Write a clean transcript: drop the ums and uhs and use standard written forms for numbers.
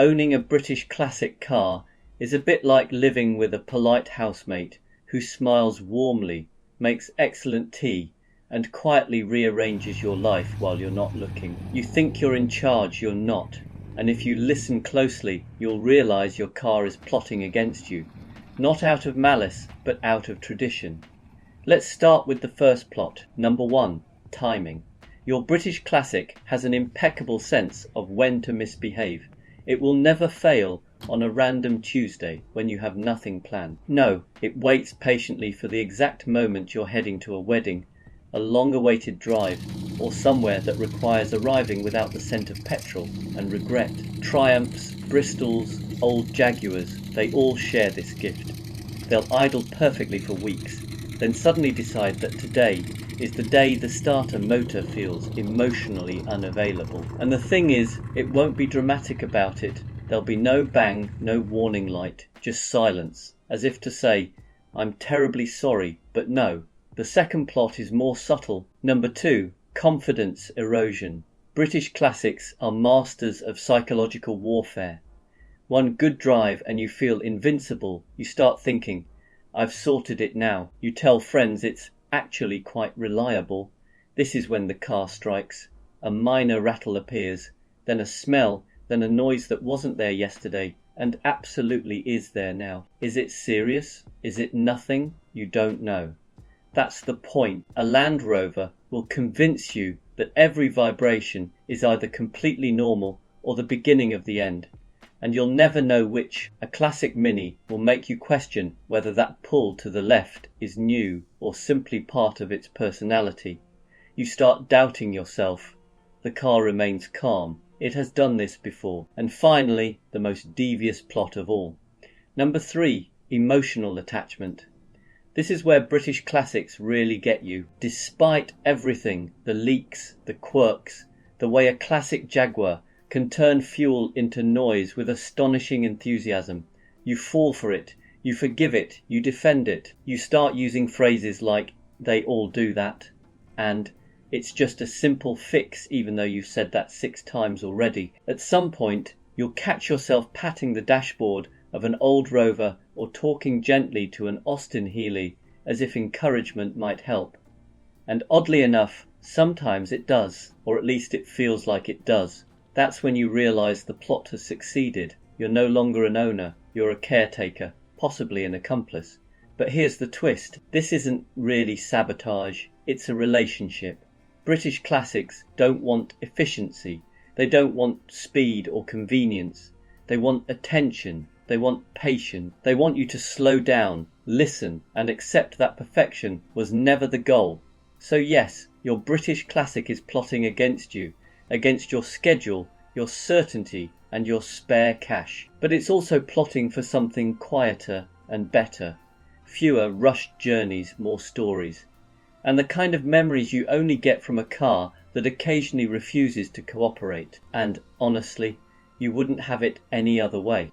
Owning a British classic car is a bit like living with a polite housemate who smiles warmly, makes excellent tea, and quietly rearranges your life while you're not looking. You think you're in charge, you're not. And if you listen closely, you'll realize your car is plotting against you, not out of malice, but out of tradition. Let's start with the first plot. Number 1, timing. Your British classic has an impeccable sense of when to misbehave. It will never fail on a random Tuesday when you have nothing planned. No, it waits patiently for the exact moment you're heading to a wedding, a long-awaited drive, or somewhere that requires arriving without the scent of petrol and regret. Triumphs, Bristols, old Jaguars, they all share this gift. They'll idle perfectly for weeks, then suddenly decide that today is the day the starter motor feels emotionally unavailable. And the thing is, it won't be dramatic about it. There'll be no bang, no warning light, just silence, as if to say, I'm terribly sorry, but no. The second plot is more subtle. Number 2, confidence erosion. British classics are masters of psychological warfare. One good drive and you feel invincible. You start thinking, I've sorted it now. You tell friends it's actually quite reliable. This is when the car strikes. A minor rattle appears, then a smell, then a noise that wasn't there yesterday and absolutely is there now. Is it serious? Is it nothing? You don't know. That's the point. A Land Rover will convince you that every vibration is either completely normal or the beginning of the end, and you'll never know which. A classic Mini will make you question whether that pull to the left is new or simply part of its personality. You start doubting yourself. The car remains calm. It has done this before. And finally, the most devious plot of all. Number 3, emotional attachment. This is where British classics really get you. Despite everything, the leaks, the quirks, the way a classic Jaguar can turn fuel into noise with astonishing enthusiasm, you fall for it, you forgive it, you defend it. You start using phrases like, they all do that, and it's just a simple fix even though you've said that 6 times already. At some point, you'll catch yourself patting the dashboard of an old Rover or talking gently to an Austin Healey as if encouragement might help. And oddly enough, sometimes it does, or at least it feels like it does. That's when you realise the plot has succeeded. You're no longer an owner, you're a caretaker, possibly an accomplice. But here's the twist. This isn't really sabotage, it's a relationship. British classics don't want efficiency. They don't want speed or convenience. They want attention. They want patience. They want you to slow down, listen, and accept that perfection was never the goal. So yes, your British classic is plotting against you, against your schedule, your certainty, and your spare cash. But it's also plotting for something quieter and better. Fewer rushed journeys, more stories. And the kind of memories you only get from a car that occasionally refuses to cooperate. And honestly, you wouldn't have it any other way.